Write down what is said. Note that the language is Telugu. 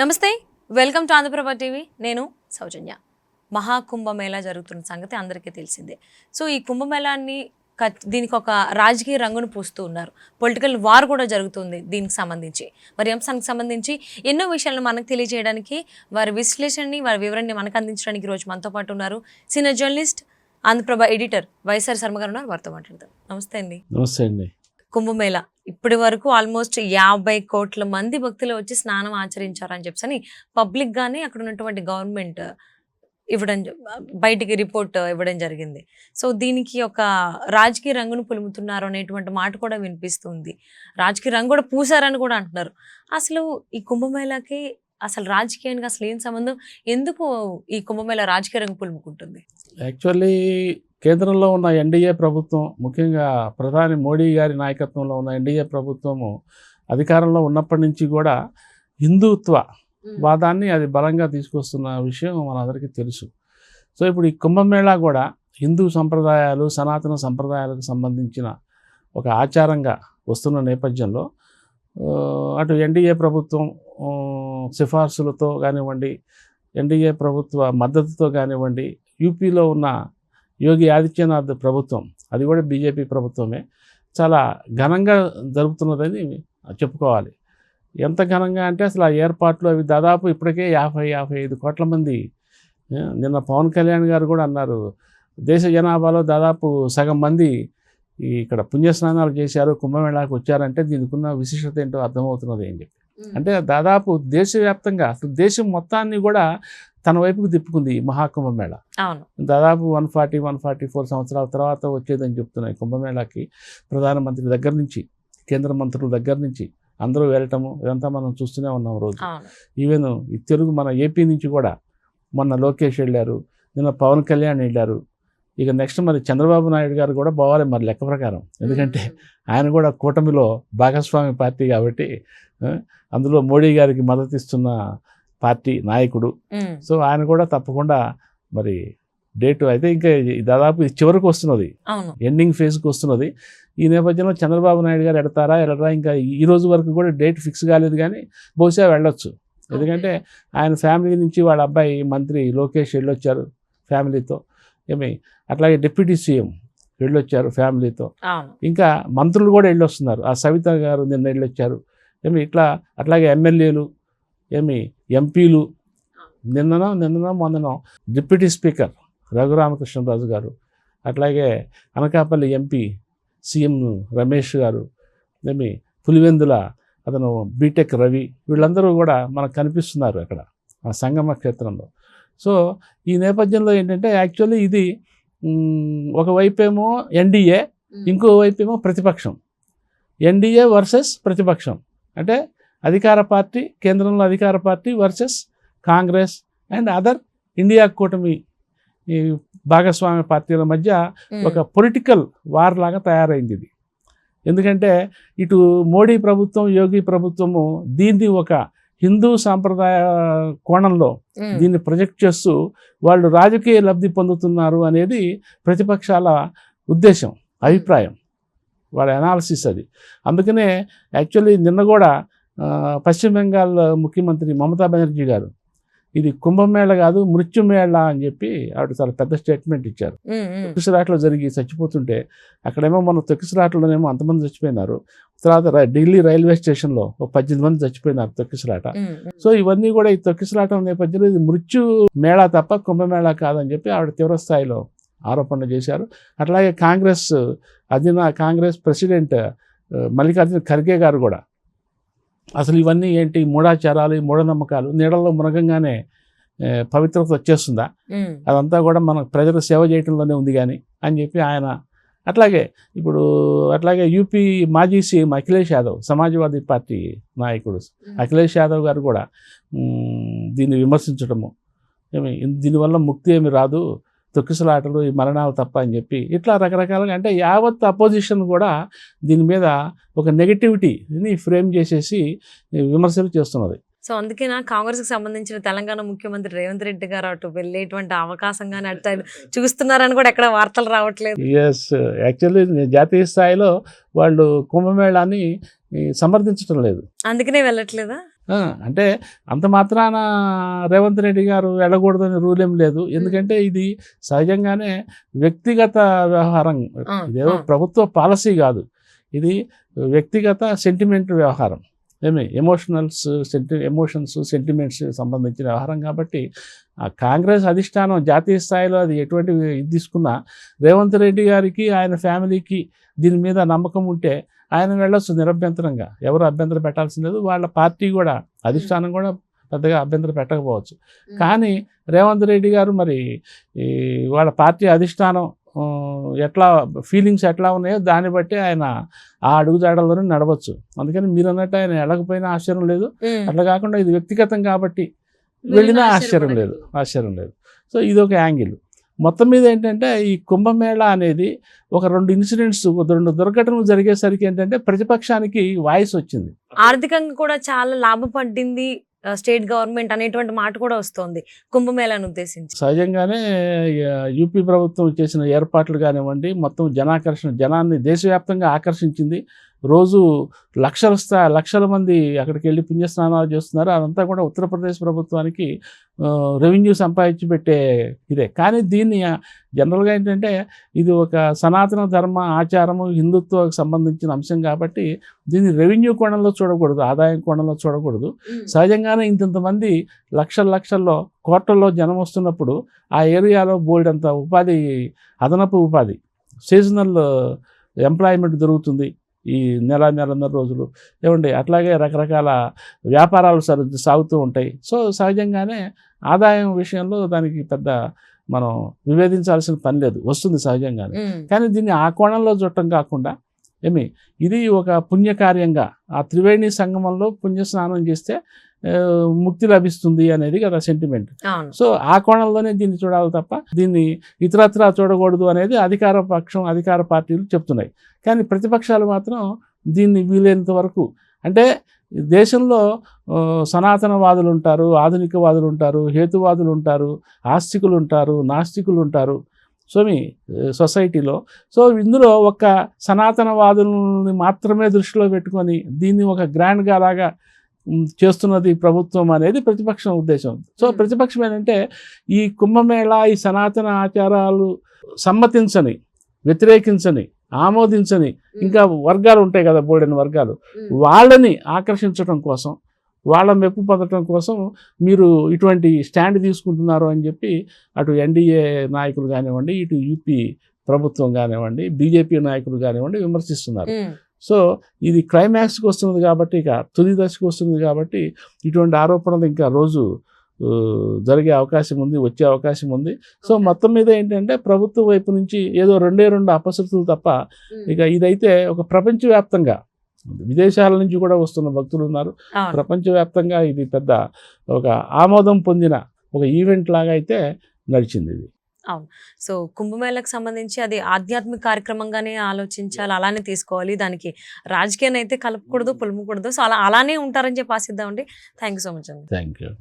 నమస్తే, వెల్కమ్ టు ఆంధ్రప్రభ టీవీ. నేను సౌజన్య. మహాకుంభమేళా జరుగుతున్న సంగతి అందరికీ తెలిసిందే. సో ఈ కుంభమేళాన్ని దీనికి ఒక రాజకీయ రంగును పూస్తూ ఉన్నారు. పొలిటికల్ వార్ కూడా జరుగుతుంది దీనికి సంబంధించి. మరి అంశానికి సంబంధించి ఎన్నో విషయాలను మనకు తెలియజేయడానికి, వారి విశ్లేషణని, వారి వివరణని మనకు అందించడానికి ఈరోజు మనతో పాటు ఉన్నారు senior journalist, Andhraprabha editor YSR Sharma గారు ఉన్నారు. వారితో మాట్లాడదాం. నమస్తే అండి. నమస్తే అండి. కుంభమేళా ఇప్పటి వరకు ఆల్మోస్ట్ 50 కోట్ల మంది భక్తులు వచ్చి స్నానం ఆచరించారని చెప్పని పబ్లిక్ గానే అక్కడ ఉన్నటువంటి గవర్నమెంట్ ఇవ్వడం, బయటికి రిపోర్ట్ ఇవ్వడం జరిగింది. సో దీనికి ఒక రాజకీయ రంగును పులుముతున్నారు అనేటువంటి మాట కూడా వినిపిస్తుంది. రాజకీయ రంగు కూడా పూసారని కూడా అంటున్నారు. అసలు ఈ కుంభమేళాకి అసలు రాజకీయానికి అసలు ఏం సంబంధం? ఎందుకు ఈ కుంభమేళా రాజకీయ రంగు పులుముకుంటుంది? యాక్చువల్లీ కేంద్రంలో ఉన్న ఎన్డీఏ ప్రభుత్వం, ముఖ్యంగా ప్రధాని మోడీ గారి నాయకత్వంలో ఉన్న ఎన్డీఏ ప్రభుత్వము అధికారంలో ఉన్నప్పటి నుంచి కూడా హిందుత్వ వాదాన్ని అది బలంగా తీసుకొస్తున్న విషయం మనందరికీ తెలుసు. సో ఇప్పుడు ఈ కుంభమేళా కూడా హిందూ సంప్రదాయాలు, సనాతన సంప్రదాయాలకు సంబంధించిన ఒక ఆచారంగా వస్తున్న నేపథ్యంలో అటు ఎన్డీఏ ప్రభుత్వం సిఫార్సులతో కానివ్వండి, ఎన్డీఏ ప్రభుత్వ మద్దతుతో కానివ్వండి, యూపీలో ఉన్న యోగి ఆదిత్యనాథ్ ప్రభుత్వం, అది కూడా బీజేపీ ప్రభుత్వమే, చాలా ఘనంగా జరుపుతున్నదని చెప్పుకోవాలి. ఎంత ఘనంగా అంటే అసలు ఆ ఏర్పాట్లు అవి దాదాపు ఇప్పటికే 50-55 కోట్ల మంది. నిన్న పవన్ కళ్యాణ్ గారు కూడా అన్నారు, దేశ జనాభాలో దాదాపు సగం మంది ఇక్కడ పుణ్యస్నానాలు చేశారు, కుంభమేళాకు వచ్చారంటే దీనికి ఉన్న విశిష్టత ఏంటో అర్థమవుతున్నది అని చెప్పి. అంటే దాదాపు దేశవ్యాప్తంగా అసలు దేశం మొత్తాన్ని కూడా తన వైపుకు తిప్పుకుంది ఈ మహాకుంభమేళా. దాదాపు 144 సంవత్సరాల తర్వాత వచ్చేదని చెప్తున్నాయి కుంభమేళాకి. ప్రధానమంత్రి దగ్గర నుంచి, కేంద్ర మంత్రుల దగ్గర నుంచి అందరూ వెళ్ళటము ఇదంతా మనం చూస్తూనే ఉన్నాం రోజు. ఈవెన్ ఈ తెలుగు మన ఏపీ నుంచి కూడా మొన్న లోకేష్ వెళ్ళారు, నిన్న పవన్ కళ్యాణ్ వెళ్ళారు. ఇక నెక్స్ట్ మరి చంద్రబాబు నాయుడు గారు కూడా పోవాలి మరి లెక్క ప్రకారం, ఎందుకంటే ఆయన కూడా కూటమిలో భాగస్వామి పార్టీ కాబట్టి, అందులో మోడీ గారికి మద్దతు ఇస్తున్న పార్టీ నాయకుడు. సో ఆయన కూడా తప్పకుండా మరి డేటు అయితే ఇంకా దాదాపు చివరికి వస్తున్నది, ఎండింగ్ ఫేజ్కి వస్తున్నది. ఈ నేపథ్యంలో చంద్రబాబు నాయుడు గారు వెళ్ళరా ఇంకా ఈ రోజు వరకు కూడా డేట్ ఫిక్స్ కాలేదు, కానీ బహుశా వెళ్ళొచ్చు. ఎందుకంటే ఆయన ఫ్యామిలీ నుంచి వాళ్ళ అబ్బాయి మంత్రి లోకేష్ వెళ్ళొచ్చారు ఫ్యామిలీతో, అట్లాగే డిప్యూటీ సీఎం వెళ్ళొచ్చారు ఫ్యామిలీతో, ఇంకా మంత్రులు కూడా వెళ్ళొస్తున్నారు. ఆ సవిత గారు నిన్న వెళ్ళొచ్చారు. అట్లాగే ఎమ్మెల్యేలు, ఎంపీలు, మొన్ననో డిప్యూటీ స్పీకర్ రఘురామకృష్ణరాజు గారు, అట్లాగే అనకాపల్లి ఎంపీ సీఎం రమేష్ గారు, పులివెందుల అతను బీటెక్ రవి, వీళ్ళందరూ కూడా మనకు కనిపిస్తున్నారు అక్కడ ఆ సంగమ క్షేత్రంలో. సో ఈ నేపథ్యంలో ఏంటంటే యాక్చువల్లీ ఇది ఒకవైపేమో ఎన్డీఏ, ఇంకోవైపేమో ప్రతిపక్షం. ఎన్డీఏ వర్సెస్ ప్రతిపక్షం అంటే అధికార పార్టీ, కేంద్రంలో అధికార party versus Congress and other India కూటమి ఈ భాగస్వామ్య పార్టీల మధ్య ఒక పొలిటికల్ వార్ లాగా తయారైంది ఇది. ఎందుకంటే ఇటు మోడీ ప్రభుత్వం, యోగి ప్రభుత్వము దీన్ని ఒక హిందూ సాంప్రదాయ కోణంలో దీన్ని ప్రొజెక్ట్ చేస్తూ వాళ్ళు రాజకీయ లబ్ధి పొందుతున్నారు అనేది ప్రతిపక్షాల ఉద్దేశం, అభిప్రాయం, వాళ్ళ అనాలిసిస్ అది. అందుకనే యాక్చువల్లీ నిన్న కూడా పశ్చిమ బెంగాల్ ముఖ్యమంత్రి మమతా బెనర్జీ గారు ఇది కుంభమేళ కాదు మృత్యుమేళ అని చెప్పి ఆవిడ చాలా పెద్ద స్టేట్మెంట్ ఇచ్చారు. తొక్కిసలాట్లో జరిగి చచ్చిపోతుంటే అక్కడేమో మన తొక్కిసలాట్లోనేమో అంతమంది చచ్చిపోయినారు, తర్వాత ఢిల్లీ రైల్వే స్టేషన్లో 18 మంది చచ్చిపోయినారు తొక్కిసలాట. సో ఇవన్నీ కూడా ఈ తొక్కిసలాట నేపథ్యంలో ఇది మృత్యు మేళా తప్ప కుంభమేళా కాదని చెప్పి ఆవిడ తీవ్రస్థాయిలో ఆరోపణలు చేశారు. అట్లాగే కాంగ్రెస్ ప్రెసిడెంట్ మల్లికార్జున ఖర్గే గారు కూడా అసలు ఇవన్నీ ఏంటి, మూఢాచారాలు, మూఢనమ్మకాలు, నీడల్లో మునగంగానే పవిత్రత వచ్చేస్తుందా, అదంతా కూడా మన ప్రజలకు సేవ చేయడంలోనే ఉంది కానీ అని చెప్పి ఆయన. అట్లాగే యూపీ మాజీ సీఎం అఖిలేష్ యాదవ్, సమాజ్వాదీ పార్టీ నాయకుడు అఖిలేష్ యాదవ్ గారు కూడా దీన్ని విమర్శించడము, దీనివల్ల ముక్తి ఏమి రాదు, తొక్కిసలాటలు, ఈ మరణాలు తప్ప అని చెప్పి ఇట్లా రకరకాలుగా, అంటే యావత్ అపోజిషన్ కూడా దీని మీద ఒక నెగటివిటీని ఫ్రేమ్ చేసేసి విమర్శలు చేస్తున్నది. సో అందుకేనా కాంగ్రెస్కి సంబంధించిన తెలంగాణ ముఖ్యమంత్రి రేవంత్ రెడ్డి గారు అటు వెళ్ళేటువంటి అవకాశం కానీ అటు చూస్తున్నారని కూడా ఎక్కడ వార్తలు రావట్లేదు? ఎస్, యాక్చువల్లీ జాతీయ స్థాయిలో వాళ్ళు కుంభమేళాన్ని సమర్థించడం లేదు, అందుకనే వెళ్ళట్లేదా? అంటే అంత మాత్రాన రేవంత్ రెడ్డి గారు వెళ్ళకూడదని రూల్ ఏం లేదు. ఎందుకంటే ఇది సహజంగానే వ్యక్తిగత వ్యవహారం, ఇదేదో ప్రభుత్వ పాలసీ కాదు, ఇది వ్యక్తిగత సెంటిమెంట్ వ్యవహారం, ఎమోషన్స్ సెంటిమెంట్స్ సంబంధించిన వ్యవహారం. కాబట్టి ఆ కాంగ్రెస్ అధిష్టానం జాతీయ స్థాయిలో అది ఎటువంటి ఇది తీసుకున్నా రేవంత్ రెడ్డి గారికి ఆయన ఫ్యామిలీకి దీని మీద నమ్మకం ఉంటే ఆయన వెళ్ళొచ్చు నిరభ్యంతరంగా, ఎవరు అభ్యంతరం పెట్టాల్సిన లేదు. వాళ్ళ పార్టీ కూడా అధిష్టానం కూడా పెద్దగా అభ్యంతరం పెట్టకపోవచ్చు. కానీ రేవంత్ రెడ్డి గారు మరి వాళ్ళ పార్టీ అధిష్టానం ఎట్లా ఫీలింగ్స్ ఎట్లా ఉన్నాయో దాన్ని బట్టి ఆయన ఆ అడుగుజాడల్లోనే నడవచ్చు. అందుకని మీరు అన్నట్టు ఆయన వెళ్ళకపోయినా ఆశ్చర్యం లేదు, అట్లా కాకుండా ఇది వ్యక్తిగతం కాబట్టి వెళ్ళినా ఆశ్చర్యం లేదు. సో ఇది ఒక యాంగిల్. మొత్తం మీద ఏంటంటే ఈ కుంభమేళా అనేది ఒక 2 ఇన్సిడెంట్స్, 2 దుర్ఘటనలు జరిగేసరికి ఏంటంటే ప్రతిపక్షానికి వాయిస్ వచ్చింది. ఆర్థికంగా కూడా చాలా లాభపడింది స్టేట్ గవర్నమెంట్ అనేటువంటి మాట కూడా వస్తోంది కుంభమేళాను ఉద్దేశించి. సహజంగానే యూపీ ప్రభుత్వం చేసిన ఏర్పాట్లు కానివ్వండి, మొత్తం జనాన్ని దేశవ్యాప్తంగా ఆకర్షించింది. రోజు లక్షల మంది అక్కడికి వెళ్ళి పుణ్యస్నానాలు చేస్తున్నారు. అదంతా కూడా ఉత్తరప్రదేశ్ ప్రభుత్వానికి రెవెన్యూ సంపాదించి పెట్టే ఇదే. కానీ దీన్ని జనరల్గా ఏంటంటే ఇది ఒక సనాతన ధర్మ ఆచారము, హిందుత్వకు సంబంధించిన అంశం కాబట్టి దీన్ని రెవెన్యూ కోణంలో చూడకూడదు, ఆదాయం కోణంలో చూడకూడదు. సహజంగానే ఇంతమంది లక్షల్లో కోట్లలో జనం వస్తున్నప్పుడు ఆ ఏరియాలో బోల్డ్ అంత ఉపాధి, అదనపు ఉపాధి, సీజనల్ ఎంప్లాయ్మెంట్ దొరుకుతుంది ఈ నెలన్నర రోజులు ఏమండి. అట్లాగే రకరకాల వ్యాపారాలు సాగుతూ ఉంటాయి. సో సహజంగానే ఆదాయం విషయంలో దానికి పెద్ద మనం వివేదించాల్సిన పని లేదు, వస్తుంది సహజంగానే. కానీ దీన్ని ఆ కోణంలో చూడటం కాకుండా ఇది ఒక పుణ్యకార్యంగా ఆ త్రివేణి సంగమంలో పుణ్యస్నానం చేస్తే ముక్తి లభిస్తుంది అనేది కదా సెంటిమెంట్. సో ఆ కోణంలోనే దీన్ని చూడాలి తప్ప దీన్ని ఇతరత్రా చూడకూడదు అనేది అధికార పార్టీలు చెప్తున్నాయి. కానీ ప్రతిపక్షాలు మాత్రం దీన్ని వీలైనంత వరకు, అంటే దేశంలో సనాతనవాదులు ఉంటారు, ఆధునికవాదులు ఉంటారు, హేతువాదులు ఉంటారు, ఆస్తికులు ఉంటారు, నాస్తికులు ఉంటారు సొసైటీలో. సో ఇందులో ఒక సనాతనవాదులని మాత్రమే దృష్టిలో పెట్టుకొని దీన్ని ఒక గ్రాండ్గా లాగా చేస్తున్నది ప్రభుత్వం అనేది ప్రతిపక్షం ఉద్దేశం. సో ప్రతిపక్షం ఏంటంటే ఈ కుంభమేళా, ఈ సనాతన ఆచారాలు సమ్మతించని, వ్యతిరేకించని, ఆమోదించని ఇంకా వర్గాలు ఉంటాయి కదా, బోల్డెన్ వర్గాలు, వాళ్ళని ఆకర్షించడం కోసం, వాళ్ళ మెప్పు పొందడం కోసం మీరు ఇటువంటి స్టాండ్ తీసుకుంటున్నారు అని చెప్పి అటు ఎన్డీఏ నాయకులు కానివ్వండి, ఇటు యూపీ ప్రభుత్వం కానివ్వండి, బీజేపీ నాయకులు కానివ్వండి విమర్శిస్తున్నారు. సో ఇది క్లైమాక్స్కి వస్తుంది కాబట్టి, ఇక తుది దశకు వస్తుంది కాబట్టి ఇటువంటి ఆరోపణలు ఇంకా రోజు జరిగే అవకాశం ఉంది, వచ్చే అవకాశం ఉంది. సో మొత్తం మీద ఏంటంటే ప్రభుత్వం వైపు నుంచి ఏదో 2 అపశృతులు తప్ప ఇక ఇదైతే ఒక ప్రపంచవ్యాప్తంగా విదేశాల నుంచి కూడా వస్తున్న భక్తులు ఉన్నారు. ప్రపంచవ్యాప్తంగా ఇది పెద్ద ఒక ఆమోదం పొందిన ఒక ఈవెంట్ లాగా అయితే నడిచింది ఇది. అవును. సో కుంభమేళకు సంబంధించి అది ఆధ్యాత్మిక కార్యక్రమంగానే ఆలోచించాలి, అలానే తీసుకోవాలి, దానికి రాజకీయాన్ని అయితే కలపకూడదు, పులుమకూడదు. సో అలానే ఉంటారని చెప్పి ఆశిద్దామండి. థ్యాంక్ యూ సో మచ్ అండి. Thank you.